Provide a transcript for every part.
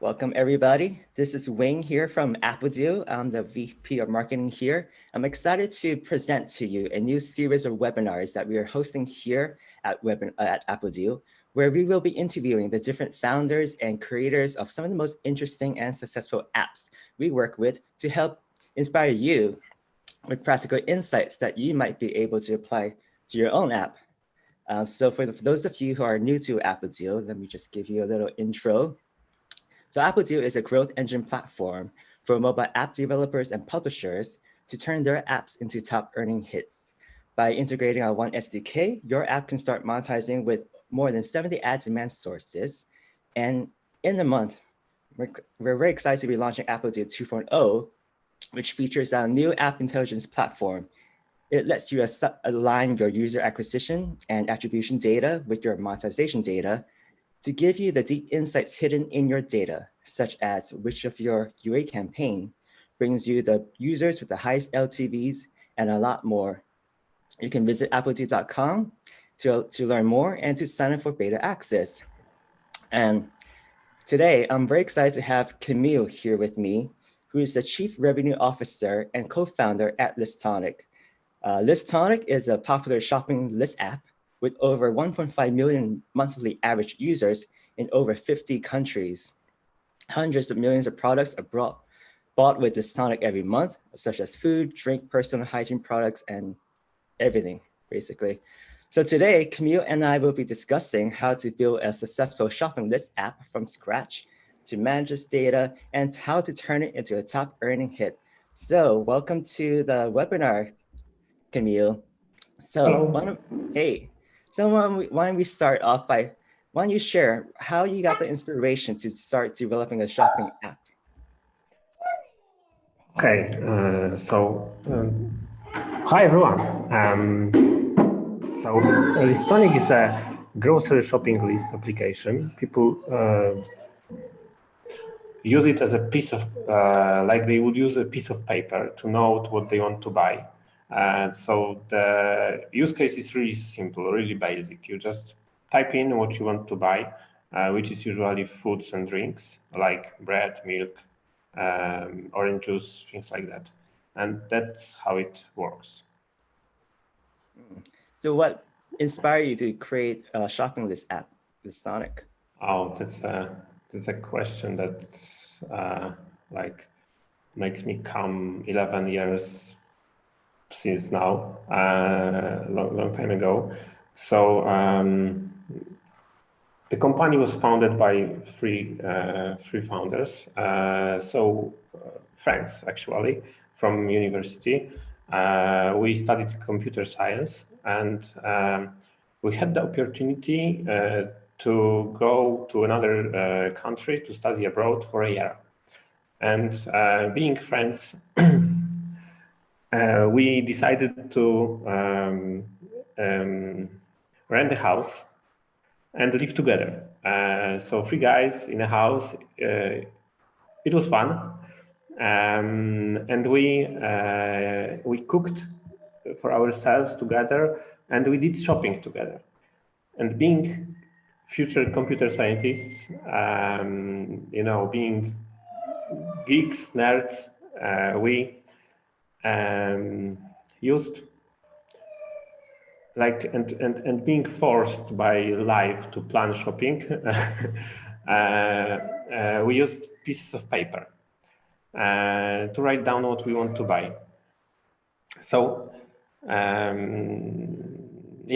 Welcome, everybody. This is Wing here from Appodeal. I'm the VP of Marketing here. I'm excited to present to you a new series of webinars that we are hosting here at Appodeal, where we will be interviewing the different founders and creators of some of the most interesting and successful apps we work with to help inspire you with practical insights that you might be able to apply to your own app. So for those of you who are new to Appodeal, let me just give you a little intro. So Appodeal is a growth engine platform for mobile app developers and publishers to turn their apps into top earning hits. By integrating our one SDK, your app can start monetizing with more than 70 ad demand sources. And in the month, we're very excited to be launching Appodeal 2.0, which features our new app intelligence platform. It lets you align your user acquisition and attribution data with your monetization data to give you the deep insights hidden in your data, such as which of your UA campaign brings you the users with the highest LTVs and a lot more. You can visit appodeal.com to learn more and to sign up for beta access. And today, I'm very excited to have Kamil here with me, who is the Chief Revenue Officer and co-founder at Listonic. Listonic is a popular shopping list app with over 1.5 million monthly average users in over 50 countries. Hundreds of millions of products are bought with Listonic every month, such as food, drink, personal hygiene products, and everything, basically. So today, Kamil and I will be discussing how to build a successful shopping list app from scratch, to manage this data, and how to turn it into a top earning hit. So welcome to the webinar, Kamil. So why don't we start off by, why don't you share how you got the inspiration to start developing a shopping app? Okay, hi everyone. So Listonic is a grocery shopping list application. People use it as a piece of, like they would use a piece of paper to note what they want to buy. So the use case is really simple, really basic. You just type in what you want to buy, which is usually foods and drinks like bread, milk, orange juice, things like that. And that's how it works. So what inspired you to create a shopping list app, Listonic? Oh, that's a question that like makes me come 11 years since now, long time ago. So the company was founded by three founders, friends actually from university. We studied computer science, and we had the opportunity to go to another country to study abroad for a year. And being friends, we decided to rent a house and live together. So 3 guys in a house, it was fun. And we cooked for ourselves together, and we did shopping together. And being future computer scientists, being geeks, nerds, we used and being forced by life to plan shopping, we used pieces of paper to write down what we want to buy. So and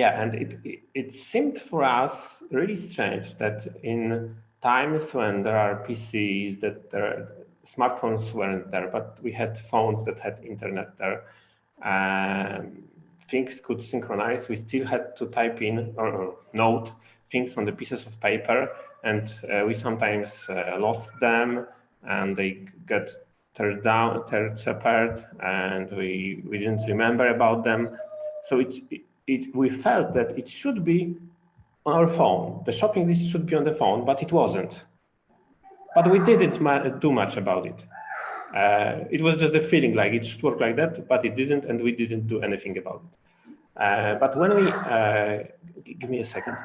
it seemed for us really strange that in times when there are PCs, smartphones weren't there, but we had phones that had internet there. Things could synchronize. We still had to type in or note things on the pieces of paper, and we sometimes lost them, and they got teared apart, and we didn't remember about them. So we felt that it should be on our phone. The shopping list should be on the phone, but it wasn't. But we didn't do much about it. It was just a feeling like it should work like that, but it didn't, and we didn't do anything about it. But when we... give me a second.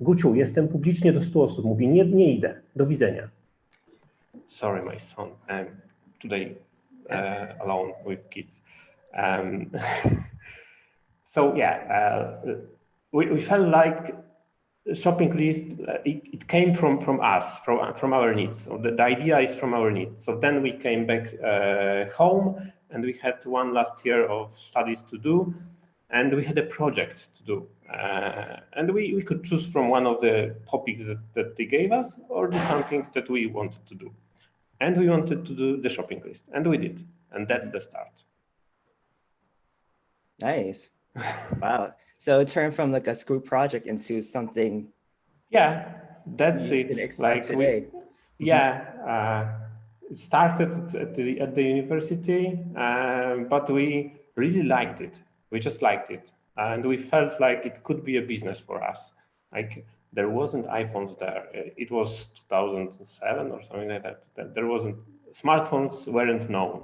Guciu, jestem publicznie do 100 osób. Mówi, nie idę. Do widzenia. Sorry, my son. Today alone with kids. So yeah, we felt like shopping list. It came from us, from our needs. So the idea is from our needs. So then we came back home, and we had one last year of studies to do, and we had a project to do. And we could choose from one of the topics that they gave us, or do something that we wanted to do. And we wanted to do the shopping list, and we did. And that's the start. Nice. Wow. So it turned from like a school project into something. Yeah, that's You can it. expect Like today. it started at the university, but we really liked it. We just liked it, and we felt like it could be a business for us. Like there wasn't iPhones there. It was 2007 or something like that. There wasn't smartphones weren't known.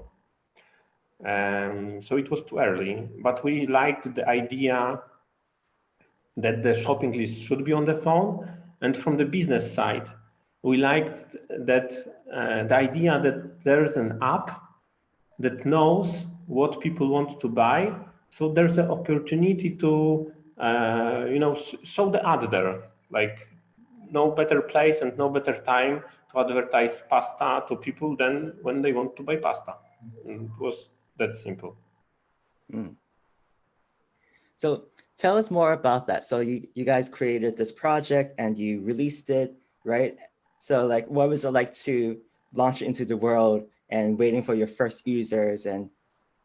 So it was too early, but we liked the idea that the shopping list should be on the phone. And from the business side, we liked that the idea that there's an app that knows what people want to buy. So there's an opportunity to, show the ad there. Like no better place and no better time to advertise pasta to people than when they want to buy pasta. And it was that simple. Mm. So tell us more about that. So you guys created this project and you released it, right? So like, what was it like to launch into the world and waiting for your first users, and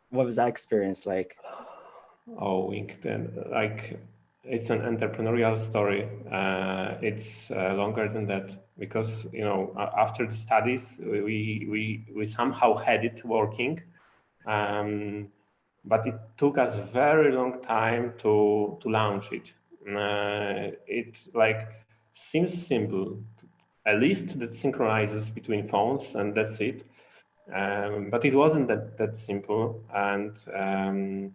what was that experience like? Oh, like it's an entrepreneurial story. It's longer than that because after the studies we somehow had it working, but it took us a very long time to launch it. It like seems simple, a list that synchronizes between phones and that's it. But it wasn't that simple, and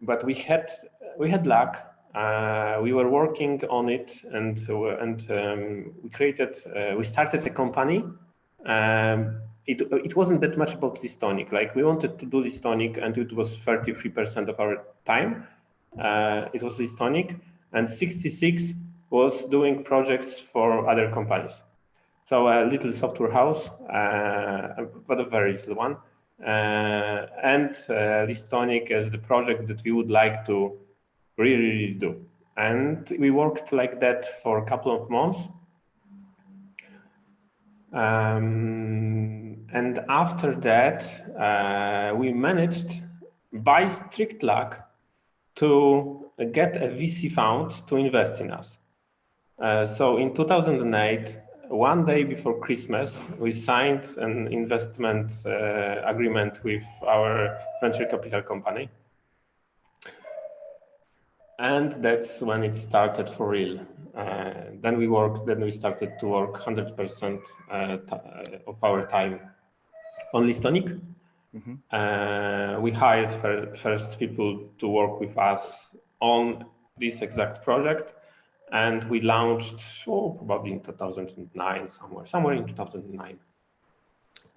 but we had luck. We were working on it, and we started a company. It wasn't that much about Listonic. Like we wanted to do Listonic, and it was 33% of our time. It was Listonic, and 66 was doing projects for other companies. So a little software house, but a very little one. And Listonic as the project that we would like to really do. And we worked like that for a couple of months. And after that, we managed, by strict luck, to get a VC fund to invest in us. So in 2008, one day before Christmas, we signed an investment agreement with our venture capital company. And that's when it started for real. Then we started to work 100% of our time on Listonic. We hired first people to work with us on this exact project. And we launched probably in 2009, somewhere in 2009.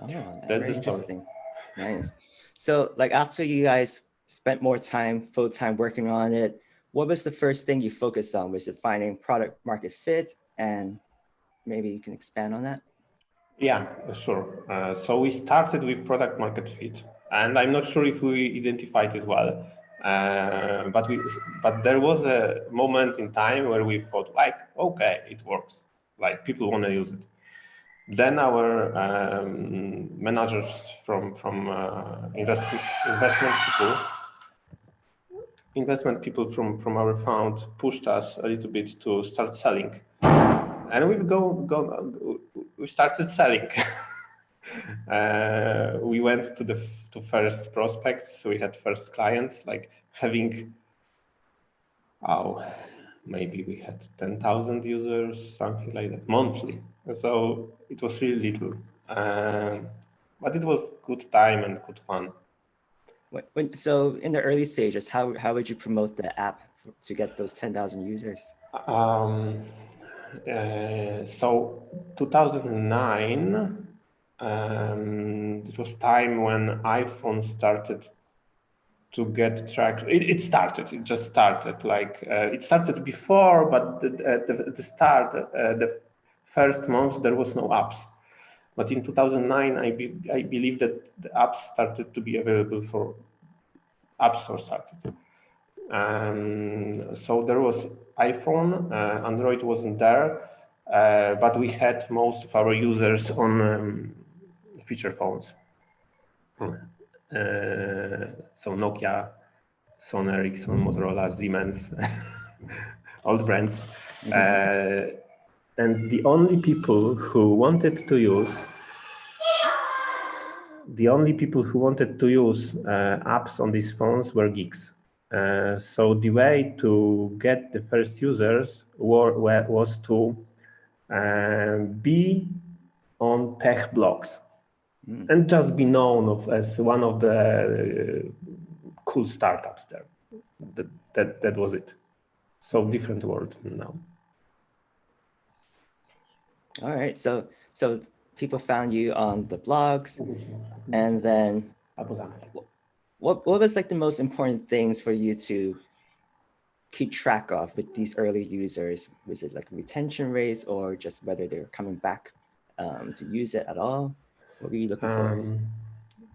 Oh, that's very the story. interesting. Nice. So like after you guys spent more time, full-time working on it, what was the first thing you focused on? Was it finding product market fit? And maybe you can expand on that. Yeah, sure. So we started with product market fit, and I'm not sure if we identified it well, but there was a moment in time where we thought like, okay, it works. Like people want to use it. Then our managers from investment people from our fund pushed us a little bit to start selling, and we started selling. We went to first prospects. We had first clients, like having maybe we had 10,000 users, something like that, monthly. So it was really little, but it was good time and good fun. So in the early stages, how would you promote the app to get those 10,000 users? So 2009, it was time when iPhone started to get traction. It just started. Like it started before, but the start, the first month there was no apps. But in 2009, I believe that the apps started to be available for App Store started. So there was iPhone, Android wasn't there, but we had most of our users on feature phones. So Nokia, Sony Ericsson, Motorola, Siemens, all the brands. And the only people who wanted to use apps on these phones were geeks. So the way to get the first users was to be on tech blogs and just be known as one of the cool startups there. That was it. So different world now. All right, so people found you on the blogs, and then what was like the most important things for you to keep track of with these early users? Was it like retention rates or just whether they're coming back to use it at all? What were you looking for?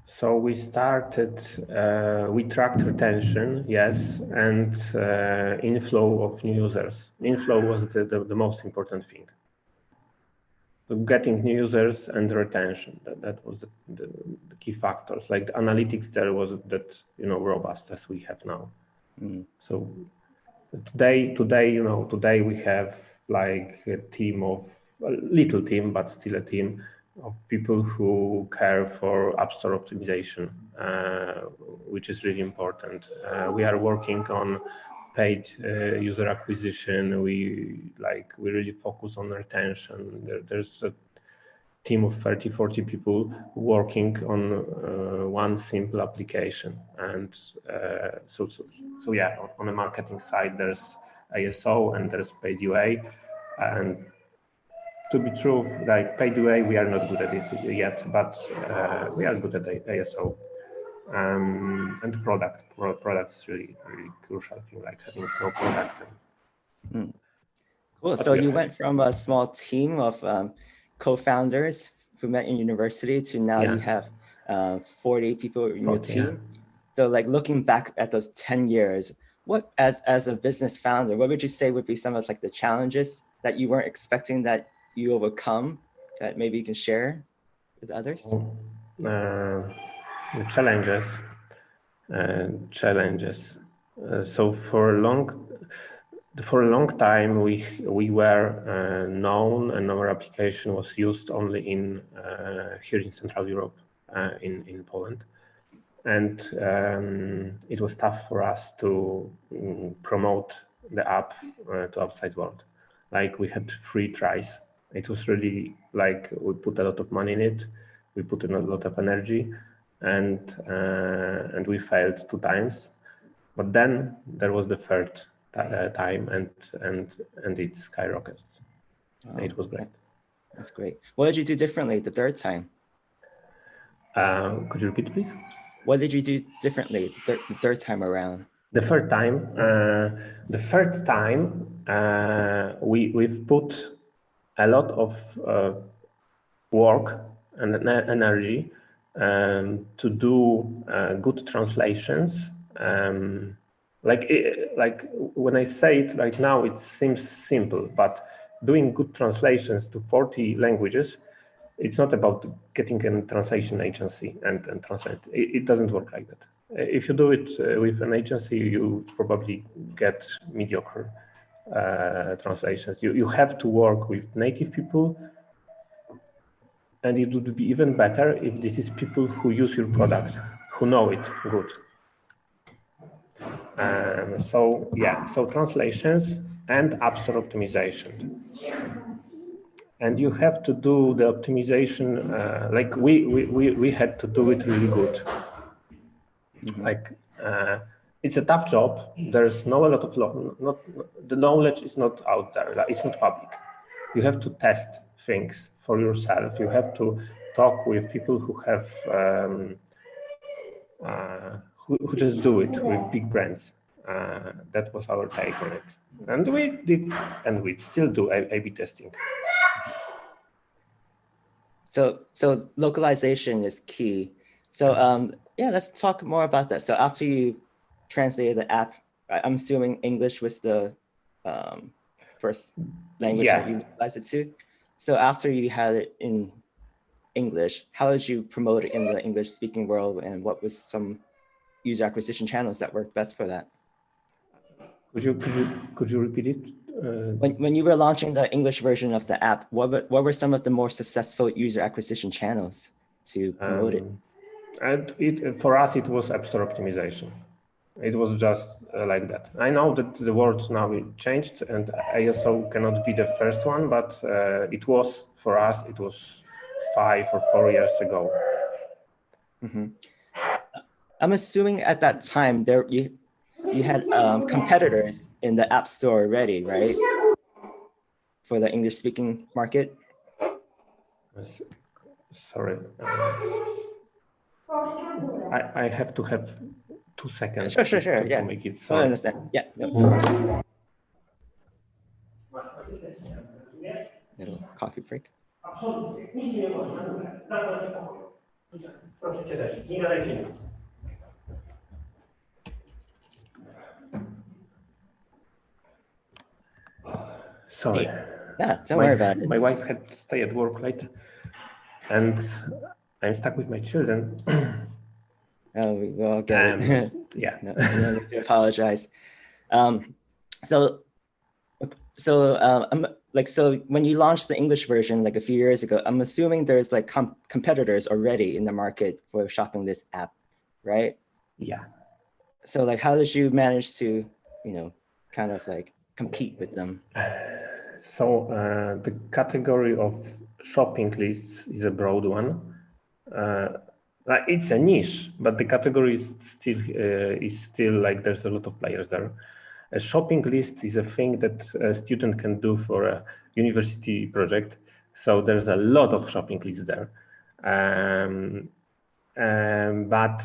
So we started, we tracked retention, yes, and inflow of new users. Inflow was the most important thing. Getting new users and retention, that was the key factors. Like the analytics there was that, robust as we have now. So today we have like a little team, but still a team of people who care for App Store optimization, which is really important. We are working on paid user acquisition. We really focus on retention. There's a team of 30-40 people working on one simple application. And so yeah, on the marketing side, there's ASO and there's paid UA. And to be true, like paid UA, we are not good at it yet, but we are good at ASO. And product is really crucial thing, like having no product. Cool. So you went from a small team of co-founders who met in university to now you have 40 people in your team. So like looking back at those 10 years, what as a business founder, what would you say would be some of like the challenges that you weren't expecting that you overcome that maybe you can share with others? The challenges. So for a long time, we were known, and our application was used only here in Central Europe, in Poland, and it was tough for us to promote the app to outside world. Like we had 3 tries. It was really like we put a lot of money in it, we put in a lot of energy, and we failed 2 times. But then there was the third time, and it skyrocketed. Oh, it was great. That's great. What did you do differently the third time? Could you repeat, please? What did you do differently the third time around? The third time, we've put a lot of work and energy to do good translations. Like when I say it right now, it seems simple, but doing good translations to 40 languages, it's not about getting a translation agency and translate. It doesn't work like that. If you do it with an agency, you probably get mediocre translations. You have to work with native people, and it would be even better if this is people who use your product, who know it good. So translations and App Store optimization. And you have to do the optimization, like we had to do it really good. Like it's a tough job. There's not a lot of the knowledge is not out there. It's not public. You have to test things for yourself. You have to talk with people who have who just do it with big brands. That was our take on it, and we did, and we still do A/B testing. So localization is key. So yeah, let's talk more about that. So after you translated the app, I'm assuming English was the first language that you localized it to. So after you had it in English, how did you promote it in the English-speaking world, and what was some user acquisition channels that worked best for that? Could you repeat it? When you were launching the English version of the app, what were some of the more successful user acquisition channels to promote it? And for us, it was App Store optimization. It was just like that. I know that the world now changed, and ISO cannot be the first one, but it was, for us, it was 5 or 4 years ago. Mm-hmm. I'm assuming at that time there you had competitors in the App Store already, right? For the English-speaking market. Sorry, I have to have 2 seconds. Sure. Yeah. To make it I understand. Yeah. No. Little coffee break. Sorry. Yeah, don't worry about it. My wife had to stay at work late, and I'm stuck with my children. Oh, we all get it. Yeah. No need to apologize. So when you launched the English version like a few years ago, I'm assuming there's like competitors already in the market for shopping this app, right? Yeah. So like, how did you manage to, kind of like compete with them? So the category of shopping lists is a broad one. It's a niche, but the category is still like there's a lot of players there. A shopping list is a thing that a student can do for a university project. So there's a lot of shopping lists there. But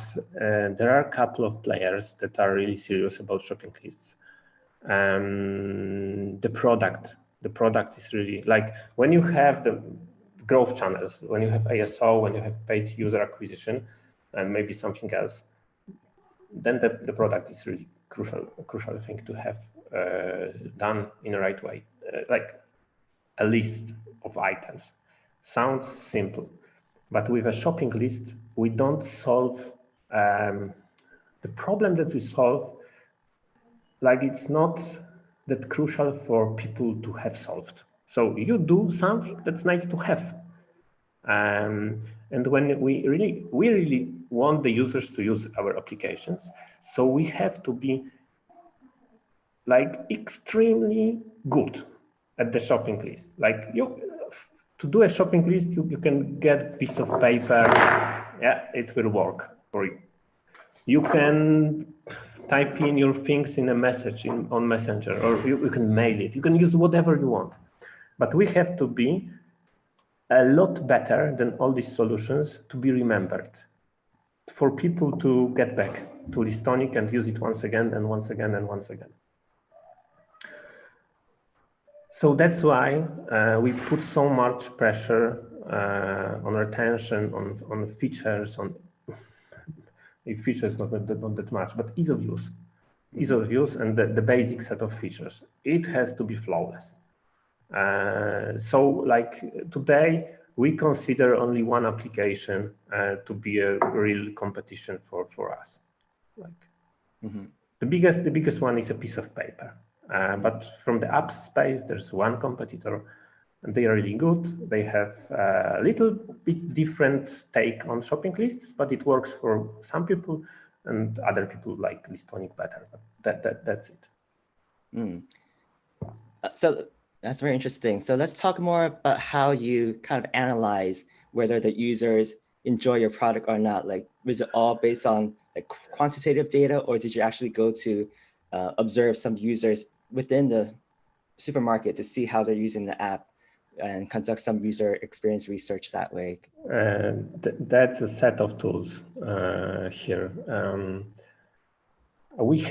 there are a couple of players that are really serious about shopping lists. The product is really like when you have the growth channels, when you have ASO, when you have paid user acquisition, and maybe something else, then the product is really crucial thing to have done in the right way. Like a list of items sounds simple, but with a shopping list, we don't solve the problem that we solve. Like it's not that crucial for people to have solved. So you do something that's nice to have. And when we really want the users to use our applications, so we have to be like extremely good at the shopping list. Like to do a shopping list, you can get a piece of paper. Yeah, it will work for you. You can type in your things in a message on Messenger, or you can mail it. You can use whatever you want. But we have to be a lot better than all these solutions to be remembered, for people to get back to Listonic and use it once again and once again and once again. So that's why we put so much pressure on retention, on features, features not that much, but ease of use. Ease of use and the basic set of features. It has to be flawless. So like today, we consider only one application to be a real competition for us. Like the biggest one is a piece of paper. But from the app space, there's one competitor, and they are really good. They have a little bit different take on shopping lists, but it works for some people, and other people like Listonic better. But that's it. So that's very interesting. So let's talk more about how you kind of analyze whether the users enjoy your product or not. Like, was it all based on like quantitative data, or did you actually go to observe some users within the supermarket to see how they're using the app? and conduct some user experience research that way? That's a set of tools here. We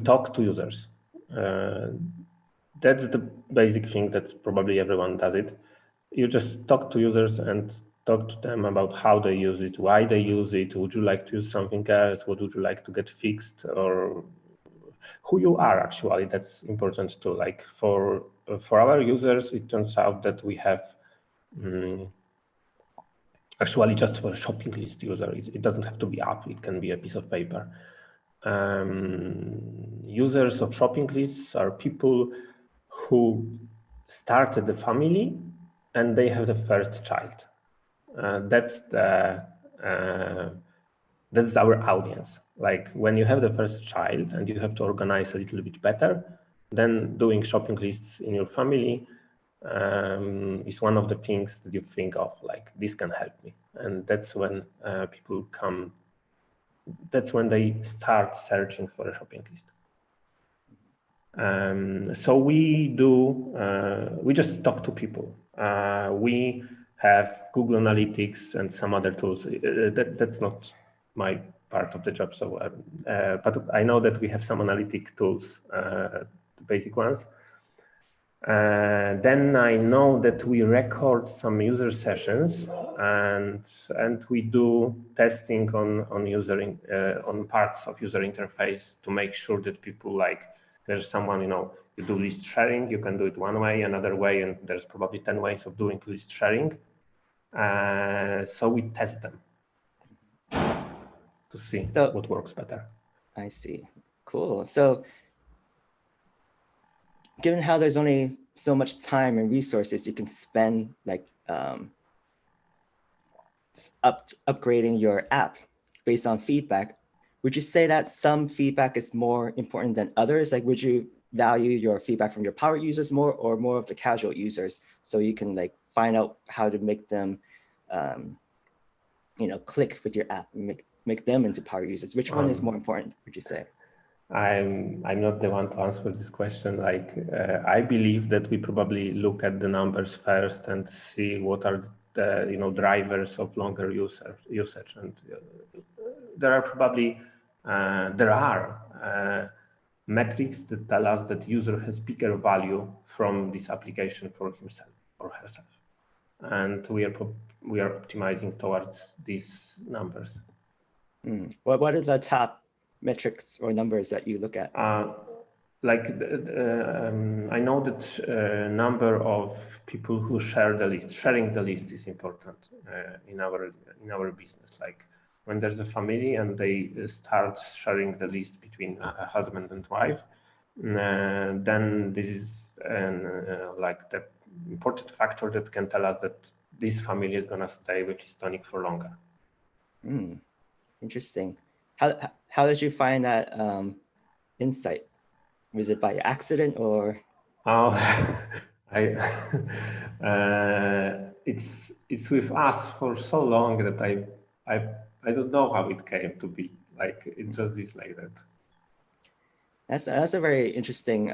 talk to users. That's the basic thing that probably everyone does it. You just talk to users and talk to them about how they use it, why they use it, would you like to use something else, what would you like to get fixed, or who you are actually. That's important too. Like for our users, it turns out that we have actually just for a shopping list user, it doesn't have to be app, it can be a piece of paper. Users of shopping lists are people who started the family and they have the first child. That's our audience. Like when you have the first child and you have to organize a little bit better, then doing shopping lists in your family is one of the things that you think of, like this can help me. And that's when people come, that's when they start searching for a shopping list. So we just talk to people. We have Google Analytics and some other tools. That's not my part of the job. So, but I know that we have some analytic tools, the basic ones. Then I know that we record some user sessions and we do testing on on parts of user interface to make sure that people, like, there's someone, you do list sharing, you can do it one way, another way, and there's probably 10 ways of doing list sharing. So we test them to see what works better. I see. Cool. So given how there's only so much time and resources you can spend, like upgrading your app based on feedback, would you say that some feedback is more important than others? Like, would you value your feedback from your power users more or more of the casual users, so you can like find out how to make them click with your app and make them into power users? Which one is more important, would you say? I'm not the one to answer this question. Like, I believe that we probably look at the numbers first and see what are the drivers of longer usage, and there are probably metrics that tell us that user has bigger value from this application for himself or herself, and we are optimizing towards these numbers. What are the top metrics or numbers that you look at? I know that number of people who share the list. Sharing the list is important in our business. Like when there's a family and they start sharing the list between a husband and wife, then this is like the important factor that can tell us that this family is gonna stay with Listonic for longer. Interesting. How did you find that insight? Was it by accident or? It's with us for so long that I don't know how it came to be. Like it just is like that. That's a very interesting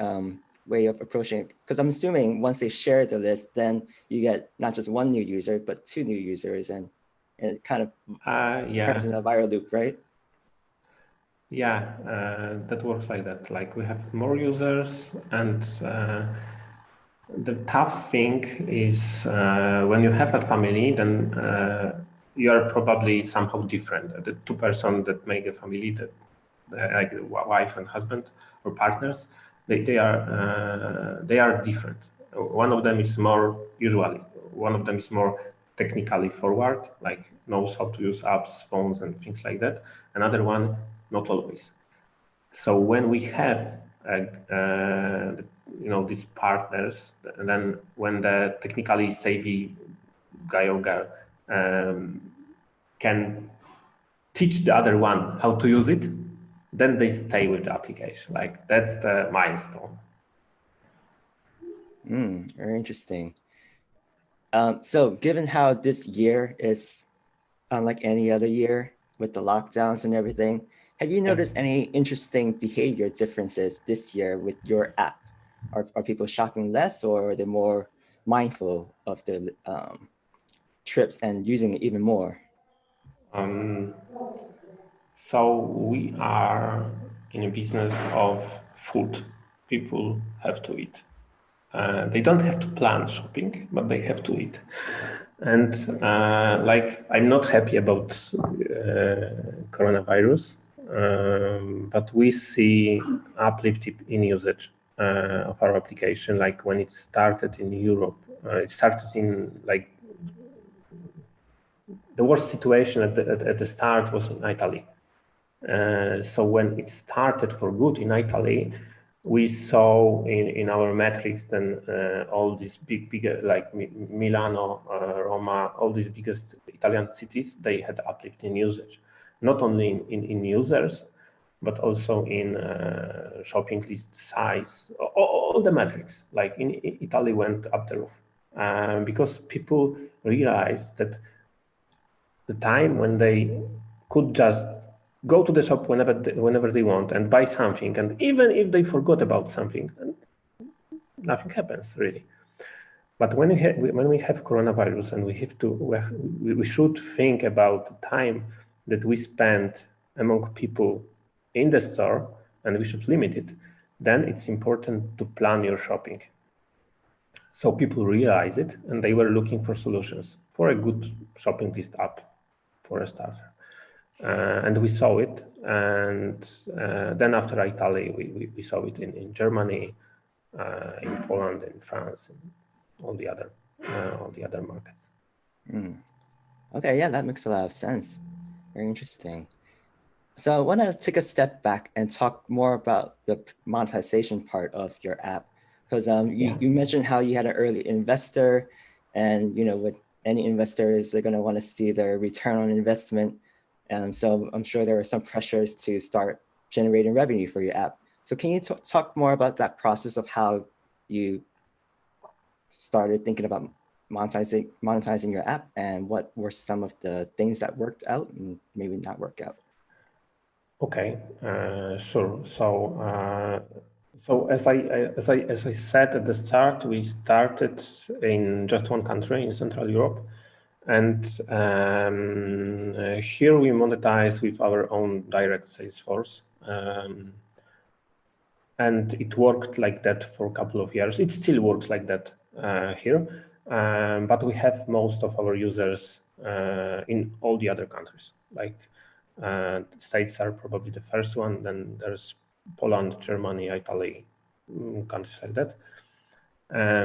way of approaching it, because I'm assuming once they share the list, then you get not just one new user but two new users, and it kind of turns in a viral loop, right? Yeah, that works like that. Like we have more users, and the tough thing is when you have a family, then you are probably somehow different. The two persons that make a family, that like wife and husband or partners, they are different. One of them is more technically forward, like knows how to use apps, phones, and things like that. Another one, not always. So when we have these partners, and then when the technically savvy guy or girl can teach the other one how to use it, then they stay with the application. Like that's the milestone. Very interesting. So given how this year is unlike any other year with the lockdowns and everything, have you noticed any interesting behavior differences this year with your app? Are people shopping less, or are they more mindful of their trips and using it even more? So we are in a business of food. People have to eat. They don't have to plan shopping, but they have to eat. And like, I'm not happy about coronavirus, but we see uplift in usage of our application. Like when it started in Europe, it started in like the worst situation at the start was in Italy. So when it started for good in Italy, we saw in our metrics then all these big like Milano, Roma, all these biggest Italian cities, they had uplift in usage, not only in users, but also in shopping list size, all the metrics. Like in Italy went up the roof because people realized that the time when they could just go to the shop whenever they want and buy something, and even if they forgot about something, nothing happens really. But when we have coronavirus and we should think about the time that we spend among people in the store, and we should limit it, then it's important to plan your shopping. So people realize it, and they were looking for solutions for a good shopping list app for a starter. And we saw it, and then after Italy, we saw it in Germany, in Poland, in France, and all the other markets. Okay, yeah, that makes a lot of sense. Very interesting. So I want to take a step back and talk more about the monetization part of your app, because you mentioned how you had an early investor, and with any investors, they're going to want to see their return on investment. And so I'm sure there are some pressures to start generating revenue for your app. So can you talk more about that process of how you started thinking about monetizing your app, and what were some of the things that worked out and maybe not work out? Okay, sure. So as I said at the start, we started in just one country in Central Europe, and here we monetize with our own direct sales force. And it worked like that for a couple of years. It still works like that here, but we have most of our users in all the other countries. Like States are probably the first one, then there's Poland, Germany, Italy, countries like that.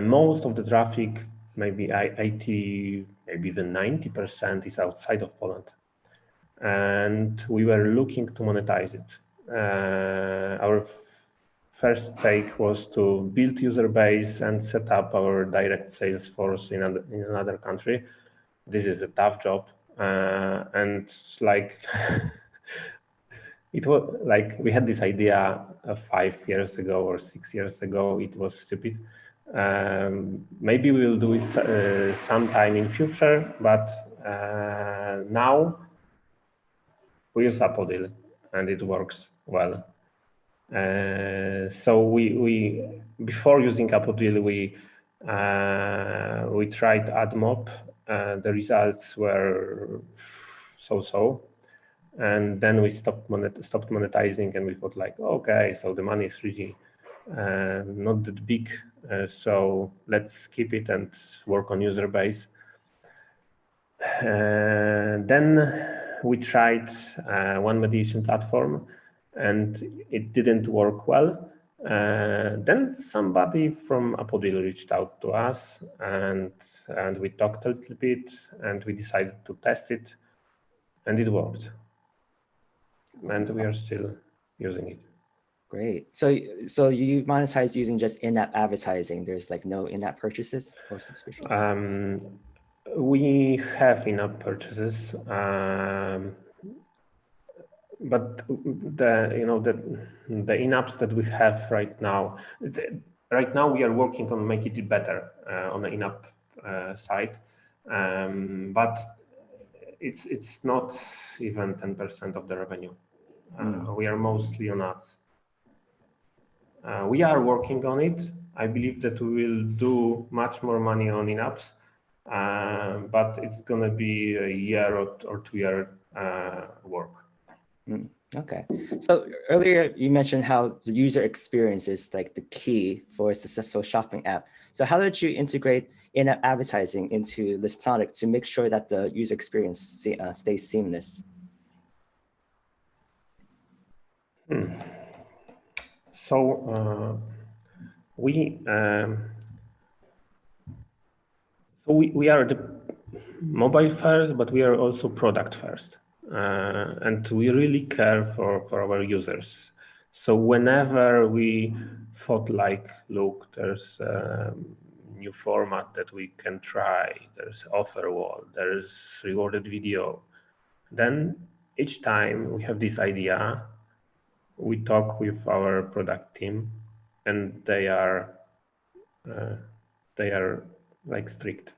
Most of the traffic, maybe 80, maybe even 90% is outside of Poland. And we were looking to monetize it. Our first take was to build user base and set up our direct sales force in another country. This is a tough job, and like it was like we had this idea 5 years ago or 6 years ago. It was stupid. Maybe we will do it sometime in future, but now we use Appodeal and it works well. So we before using Appodeal, we tried AdMob. The results were so-so, and then we stopped monetizing, and we thought like, okay, so the money is really not that big, so let's keep it and work on user base. Then we tried one mediation platform, and it didn't work well. Then somebody from Appodeal reached out to us, and we talked a little bit, and we decided to test it, and it worked. And we are still using it. Great. So you monetize using just in-app advertising. There's like no in-app purchases or subscriptions? We have in-app purchases, but the in-apps that we have right now, we are working on making it better on the in-app side, but it's not even 10% of the revenue. We are mostly on ads. We are working on it, I believe that we will do much more money on in-apps, but it's going to be a year or 2 year work. Okay. So earlier you mentioned how the user experience is like the key for a successful shopping app. So how did you integrate in-app advertising into Listonic to make sure that the user experience stays seamless? So we are the mobile first, but we are also product first. And we really care for our users. So whenever we thought like, look, there's a new format that we can try, there's offer wall, there's rewarded video, then each time we have this idea, we talk with our product team, and they are like strict,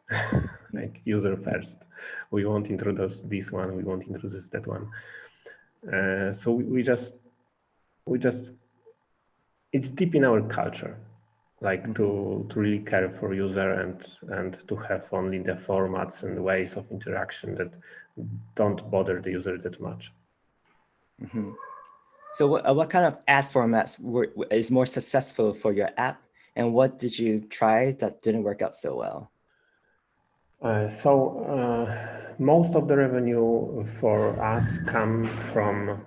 like user first. We won't introduce this one, we won't introduce that one. So we just, it's deep in our culture, like to really care for user and to have only the formats and ways of interaction that don't bother the user that much. So what kind of ad formats is more successful for your app? And what did you try that didn't work out so well? Most of the revenue for us come from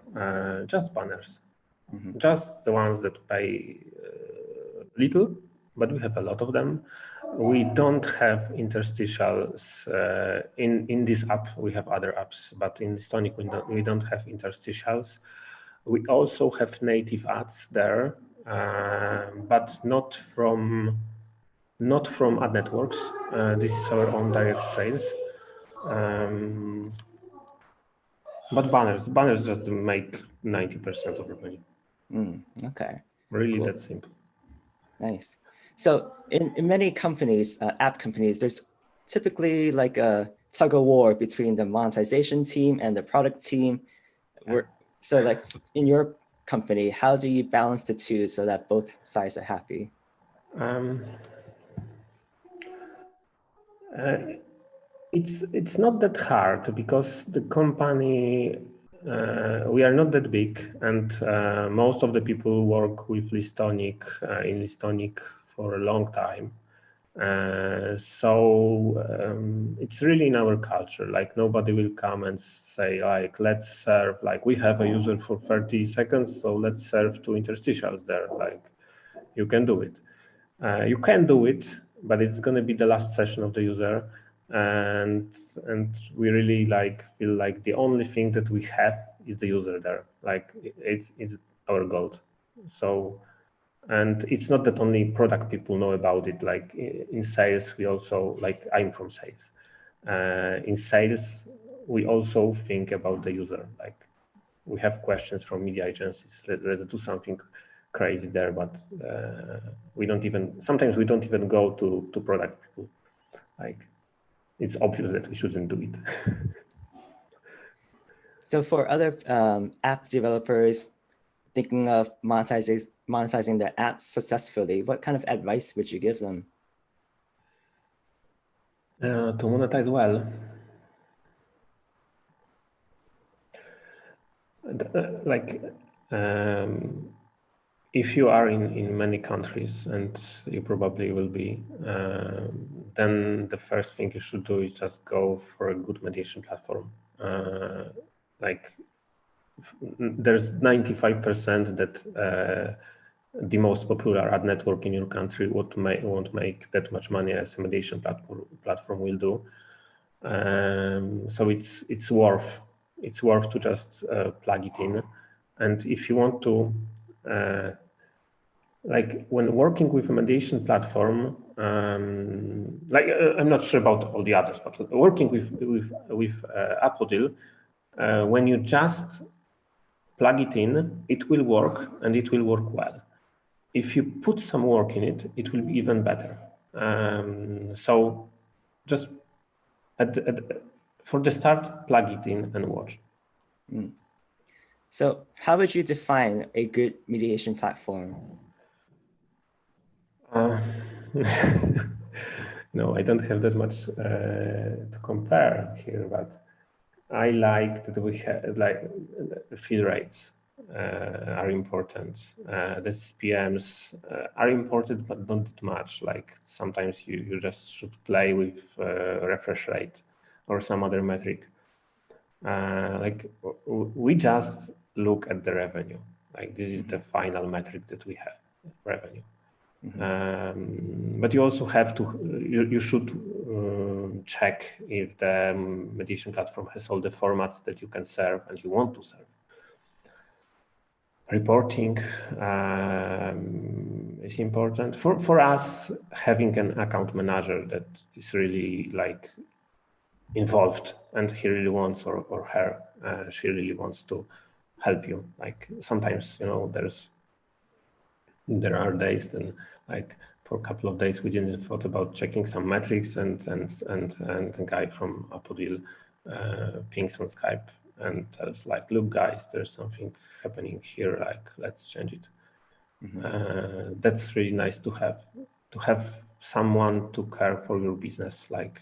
just banners, just the ones that pay little, but we have a lot of them. We don't have interstitials in this app. We have other apps, but in Listonic we don't have interstitials. We also have native ads there, but not from ad networks. This is our own direct sales. But banners just make 90% of revenue. Okay. Really Cool. that simple. Nice. So in many companies, app companies, there's typically like a tug of war between the monetization team and the product team. So like in your company, how do you balance the two so that both sides are happy? It's not that hard because the company, we are not that big, and most of the people work with Listonic in Listonic for a long time. It's really in our culture. Like nobody will come and say like, let's serve, like we have a user for 30 seconds, so let's serve 2 interstitials there. Like you can do it. You can do it, but it's going to be the last session of the user. And we really like feel like the only thing that we have is the user there. Like it's our goal. So, and it's not that only product people know about it. Like in sales, we also, like I'm from sales. In sales, we also think about the user. Like we have questions from media agencies. Let's do something crazy there, but sometimes we don't even go to product people. Like it's obvious that we shouldn't do it. So for other app developers thinking of monetizing their apps successfully, what kind of advice would you give them? To monetize well. If you are in many countries, and you probably will be, then the first thing you should do is just go for a good mediation platform. There's 95% that the most popular ad network in your country won't make that much money as a mediation platform will do. So it's worth to just plug it in. And if you want to, like when working with a mediation platform, I'm not sure about all the others, but working with Appodeal, when you just plug it in, it will work and it will work well. If you put some work in it, it will be even better. So just for the start, plug it in and watch. So how would you define a good mediation platform? No, I don't have that much to compare here, but I like that we have like fill rates are important. The CPMs are important, but not that much. Like sometimes you just should play with refresh rate or some other metric. We just look at the revenue. Like this is the final metric that we have, revenue. But you also have to, you should check if the mediation platform has all the formats that you can serve and you want to serve. Reporting is important. For us, having an account manager that is really like involved and he really wants, or her, she really wants to help you. Like sometimes, there are days then like for a couple of days we didn't thought about checking some metrics and the guy from Appodeal pings on Skype and tells like, look guys, there's something happening here, like let's change it. That's really nice to have someone to care for your business like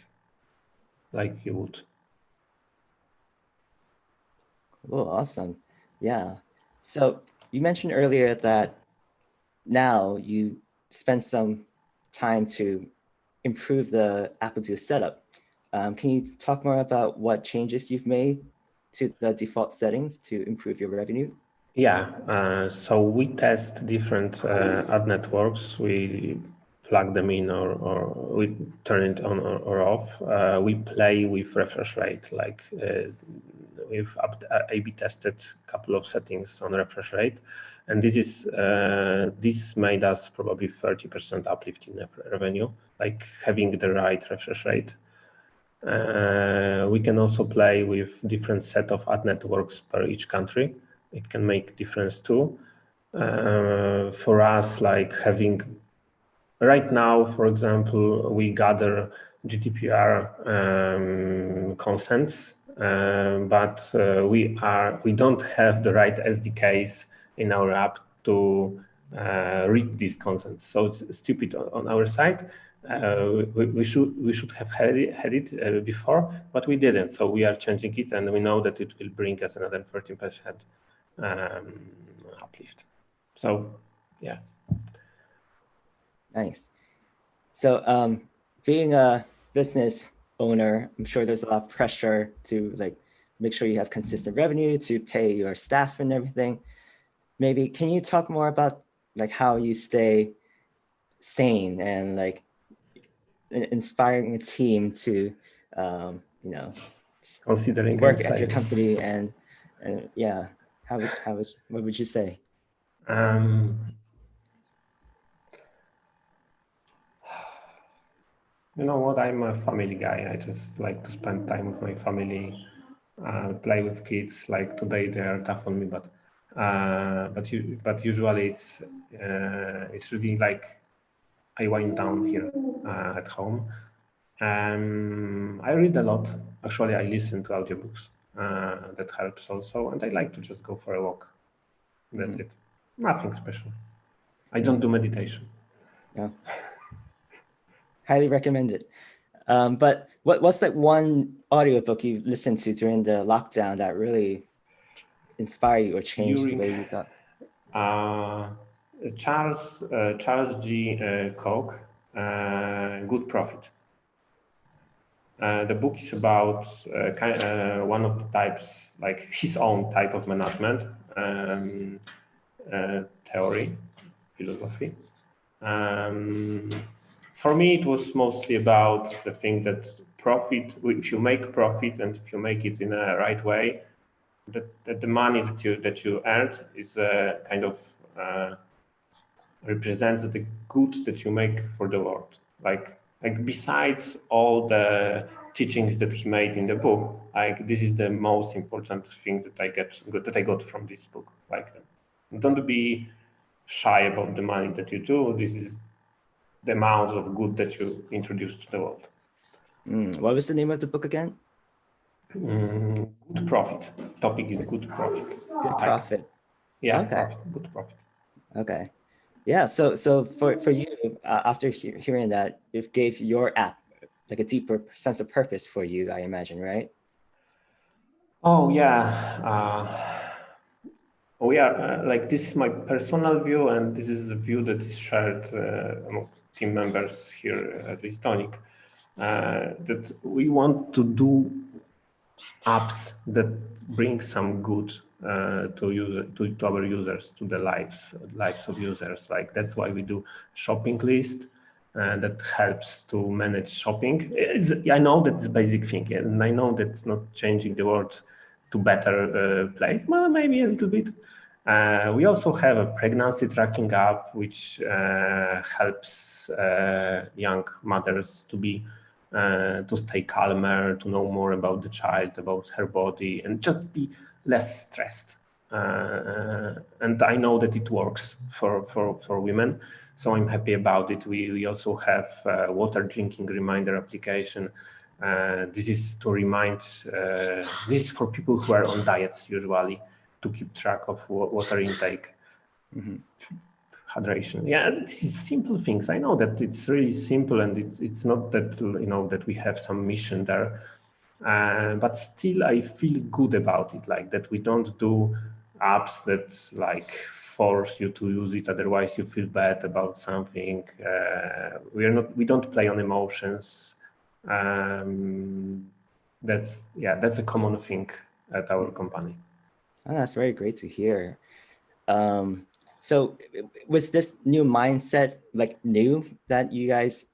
you would. Oh, awesome. Yeah. So you mentioned earlier that now you spend some time to improve the Appodeal setup. Can you talk more about what changes you've made to the default settings to improve your revenue? Yeah, so we test different ad networks. We plug them in or we turn it on or off. We play with refresh rate, like we've A/B tested a couple of settings on refresh rate, and this made us probably 30% uplift in revenue, like having the right refresh rate. We can also play with different set of ad networks per each country. It can make difference too. For us, like having right now, for example, we gather GDPR consents, but we don't have the right SDKs in our app to read these consents. So it's stupid on our side. We should have had it before, but we didn't. So we are changing it, and we know that it will bring us another 13% uplift. So yeah. Nice. So being a business owner, I'm sure there's a lot of pressure to like make sure you have consistent revenue to pay your staff and everything. Maybe can you talk more about like how you stay sane and like inspiring a team to Considering work at your company and yeah, what would you say? You know what? I'm a family guy. I just like to spend time with my family, play with kids. Like today, they are tough on me, but usually it's really like I wind down here at home. I read a lot. Actually, I listen to audiobooks. That helps also, and I like to just go for a walk. That's it. Nothing special. I don't do meditation. Yeah. Highly recommend it. But what's that one audiobook you listened to during the lockdown that really inspired you or changed the way you thought? Charles G. Koch, Good Profit. The book is about one of the types, like his own type of management theory, philosophy. For me, it was mostly about the thing that profit, if you make profit and if you make it in a right way, that the money that you earned is kind of represents the good that you make for the world. Like besides all the teachings that he made in the book, like this is the most important thing that I got from this book. Like, don't be shy about the money that you do. This is the amount of good that you introduce to the world. What was the name of the book again? Good profit. Topic is good profit. Good profit. Yeah, Okay. profit, good profit. Okay. Yeah, so for you, after hearing that, it gave your app like a deeper sense of purpose for you, I imagine, right? Oh yeah, we are like, this is my personal view, and this is the view that is shared among team members here at Listonic. That we want to do apps that bring some good to our users, to the lives of users. Like, that's why we do shopping list, that helps to manage shopping. I know that's a basic thing, and I know that's not changing the world to better place. Well, maybe a little bit. We also have a pregnancy tracking app, which helps young mothers to stay calmer, to know more about the child, about her body, and just be less stressed. And I know that it works for women, so I'm happy about it. We also have a water drinking reminder application. This is to remind, this is for people who are on diets usually, to keep track of water intake. Mm-hmm. Hydration. Yeah, this is simple things. I know that it's really simple, and it's not that that we have some mission there, but still I feel good about it. Like, that we don't do apps that like force you to use it, otherwise you feel bad about something. We don't play on emotions. That's a common thing at our company. Oh, that's very great to hear. So was this new mindset like new that you guys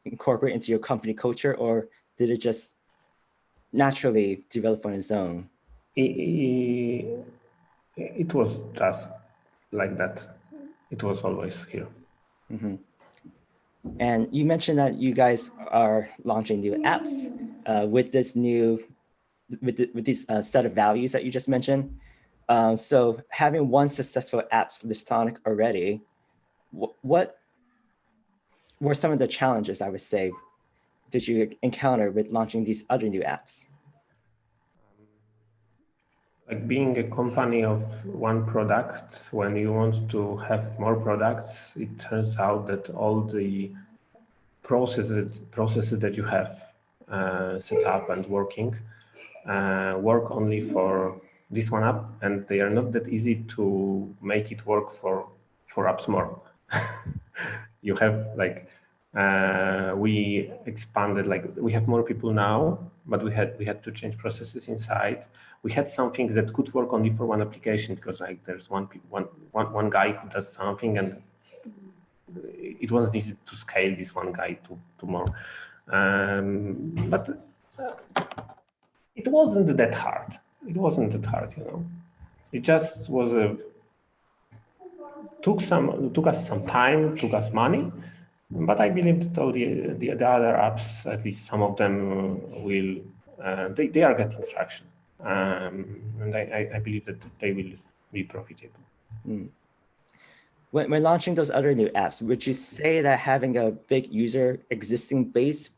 incorporate into your company culture, or did it just naturally develop on its own? It was just like that. It was always here. Mm-hmm. And you mentioned that you guys are launching new apps with this new, with these set of values that you just mentioned. So having one successful apps Listonic already, what were some of the challenges, I would say, did you encounter with launching these other new apps? Like, being a company of one product, when you want to have more products, it turns out that all the processes that you have set up and working work only for this one app, and they are not that easy to make it work for apps more. You have like, we expanded, like, we have more people now, but we had to change processes inside. We had some things that could work only for one application, because like there's one guy who does something, and it wasn't easy to scale this one guy to more. But it wasn't that hard. It wasn't that hard. It just was took us some time, took us money, but I believe that all the other apps, at least some of them, will they are getting traction, and I believe that they will be profitable. Mm. When launching those other new apps, would you say that having a big user existing base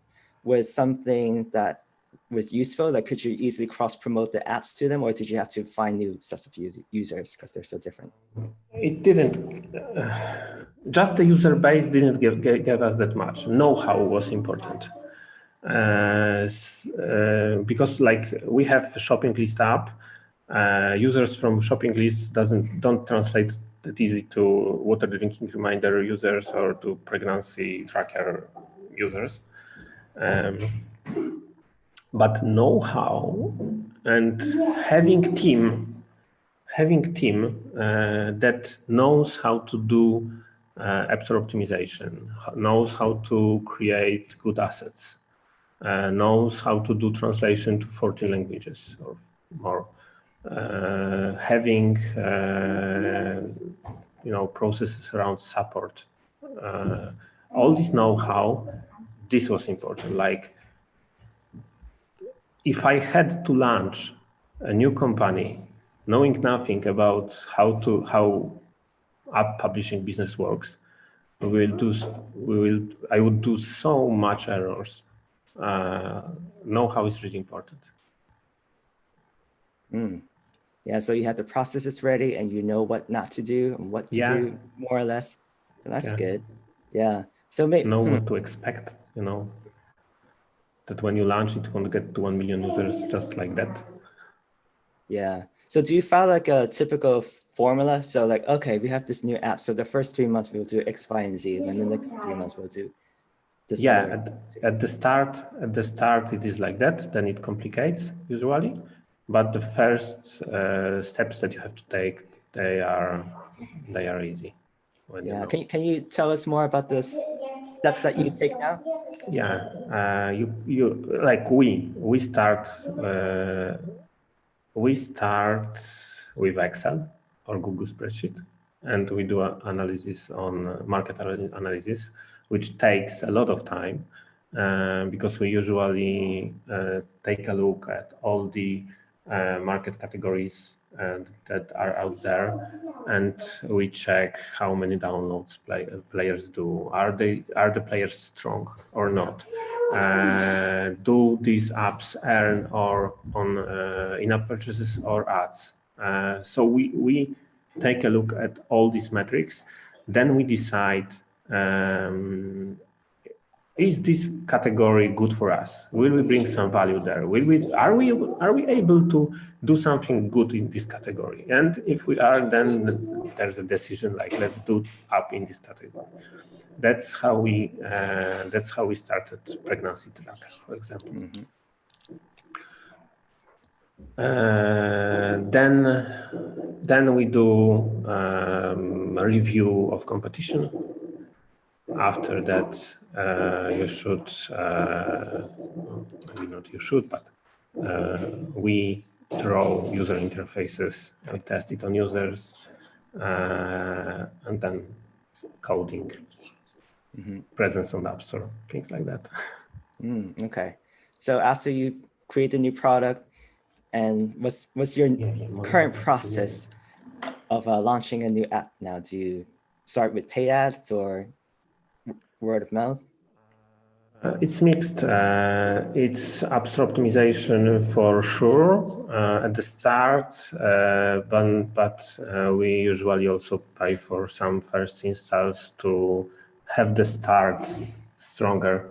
was something that was useful? Like, could you easily cross-promote the apps to them, or did you have to find new sets of users because they're so different? It didn't. Just the user base didn't give us that much. Know-how was important. Because like, we have a shopping list app, users from shopping list don't translate that easy to water drinking reminder users or to pregnancy tracker users. But know-how and having team that knows how to do App Store optimization, knows how to create good assets, knows how to do translation to 14 languages or more, having processes around support, all this know-how. This was important. Like, if I had to launch a new company knowing nothing about how app publishing business works, I would do so much errors. Know-how is really important. Mm. Yeah, so you have the processes ready and you know what not to do and what to do, more or less. So that's good. Yeah. So maybe know what to expect, that when you launch it won't get to 1 million users just like that. Yeah. So do you follow like a typical formula? So like, okay, we have this new app. So the first 3 months we'll do X, Y, and Z, and then the next 3 months we'll do this other. At the start it is like that. Then it complicates usually, but the first steps that you have to take, they are easy. Yeah. Can you tell us more about the steps that you take now? Yeah. You like we start with Excel or Google spreadsheet, and we do analysis on market analysis, which takes a lot of time because we usually take a look at all the market categories that are out there, and we check how many downloads players do. Are the players strong or not? Do these apps earn or on in-app purchases or ads? So we take a look at all these metrics. Then we decide, is this category good for us? Will we bring some value there? Are we able to do something good in this category? And if we are, then there's a decision like, let's do up in this category. That's how we started pregnancy tracker, for example. Mm-hmm. Then we do a review of competition. After that, you should, maybe not you should, but we draw user interfaces, we test it on users, and then coding, presence on the App Store, things like that. Okay. So after you create the new product, and what's your current process of launching a new app now? Do you start with paid ads or word of mouth? It's mixed. It's App Store optimization for sure at the start, but we usually also pay for some first installs to have the start stronger.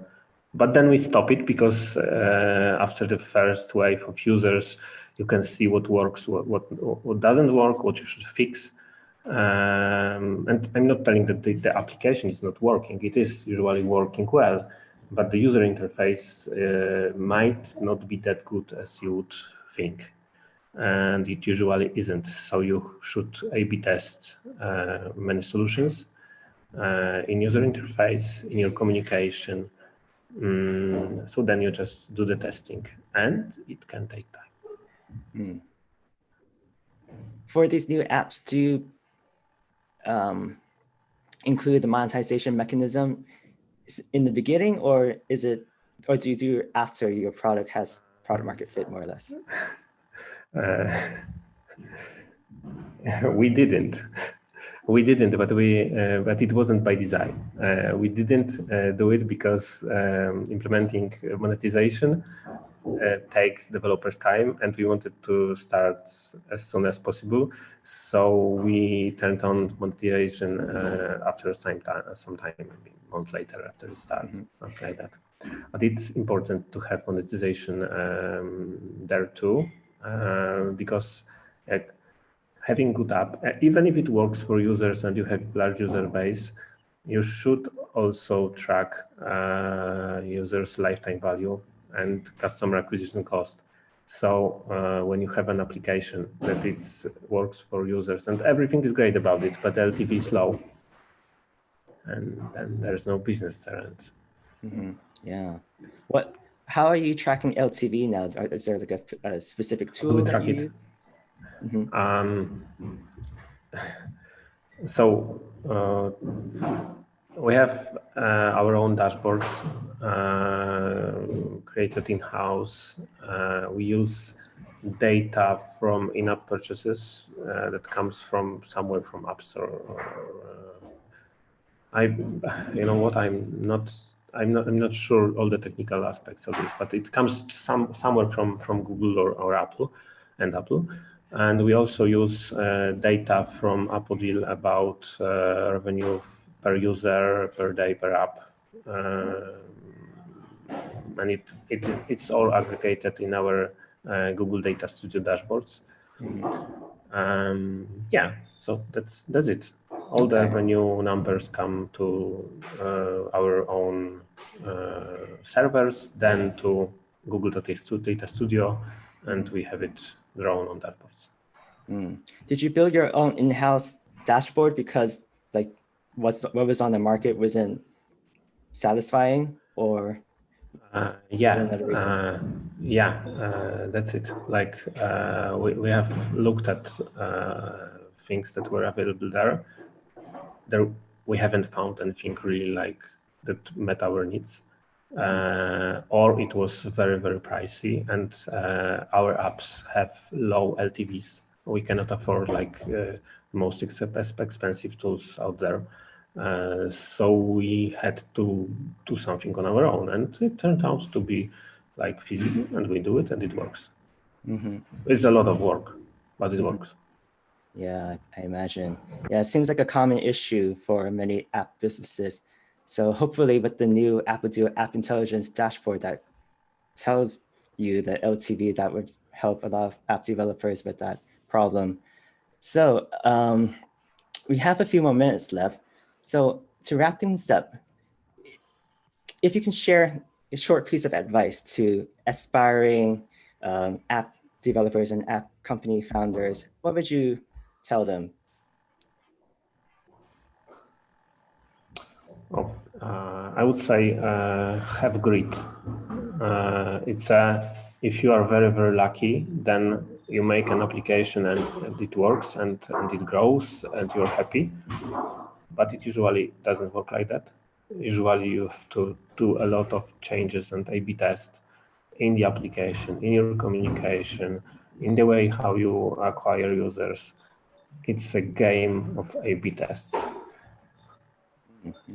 But then we stop it because after the first wave of users, you can see what works, what doesn't work, what you should fix. And I'm not telling that the application is not working. It is usually working well, but the user interface might not be that good as you would think. And it usually isn't. So you should A/B test many solutions in user interface, in your communication. So then you just do the testing, and it can take time. For these new apps, do you include the monetization mechanism in the beginning, or do you do after your product has product market fit, more or less? We didn't, but it wasn't by design. We didn't do it because implementing monetization takes developers time, and we wanted to start as soon as possible. So we turned on monetization after some time, maybe a month later after it starts, something like that. But it's important to have monetization there too, because having good app, even if it works for users and you have large user base, you should also track users' lifetime value and customer acquisition cost. So when you have an application that it works for users and everything is great about it, but LTV is low, and then there's no business there. Yeah. How are you tracking LTV now? Is there like a specific tool that you use? So we have our own dashboards created in-house. We use data from in-app purchases that comes from somewhere from App Store. I'm not sure all the technical aspects of this, but it comes somewhere from Google or Apple. And we also use data from Appodeal about revenue per user, per day, per app. And it's all aggregated in our Google Data Studio dashboards. Yeah, so that's it. All the revenue numbers come to our own servers, then to Google Data Studio, and we have it drawn on dashboards. Did you build your own in-house dashboard because like what was on the market wasn't satisfying, or that's it. Like we have looked at things that were available there. We haven't found anything really like that met our needs, or it was very, very pricey, and our apps have low LTVs. We cannot afford like most expensive tools out there. So we had to do something on our own, and it turned out to be like feasible, and we do it, and it works. It's a lot of work, but it works. Yeah, I imagine. Yeah, it seems like a common issue for many app businesses. So hopefully with the new Appodeal App Intelligence dashboard that tells you the LTV, that would help a lot of app developers with that problem. So we have a few more minutes left. So to wrap things up, if you can share a short piece of advice to aspiring app developers and app company founders, what would you tell them? I would say have grit. If you are very, very lucky, then you make an application and it works and it grows and you're happy. But it usually doesn't work like that. Usually you have to do a lot of changes and A/B test in the application, in your communication, in the way how you acquire users. It's a game of A/B tests.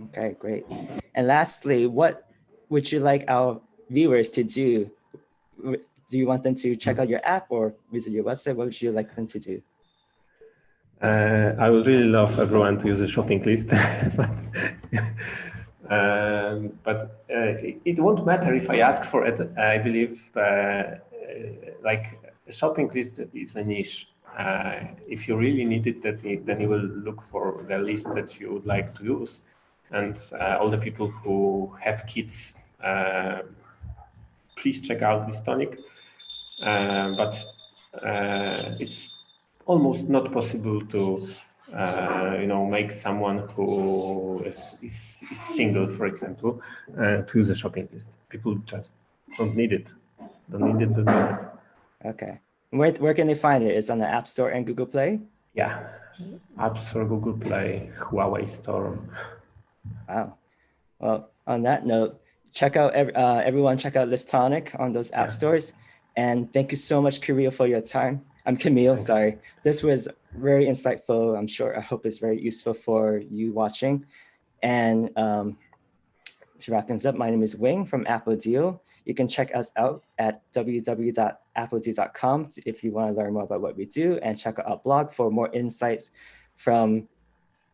Okay, great. And lastly, what would you like our viewers to do? Do you want them to check out your app or visit your website? What would you like them to do? I would really love everyone to use a shopping list, but it won't matter if I ask for it. I believe like a shopping list is a niche. If you really need it, then you will look for the list that you would like to use. And all the people who have kids, please check out Listonic. But it's almost not possible to make someone who is single, for example, to use a shopping list. People just don't need it. Don't need it. Okay. Where can they find it? It's on the App Store and Google Play? Yeah. App Store, Google Play, Huawei Store. Wow. Well, on that note, check out everyone check out Listonic on those app stores. And thank you so much, Kamil, for your time. I'm Kamil, sorry. This was very insightful. I hope it's very useful for you watching. And to wrap things up, my name is Wing from Appodeal. You can check us out at www.appodeal.com if you want to learn more about what we do, and check out our blog for more insights from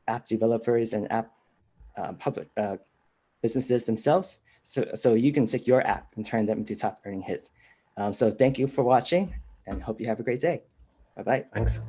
app developers and app public businesses themselves. So you can take your app and turn them into top earning hits. So thank you for watching and hope you have a great day. Bye-bye. Thanks.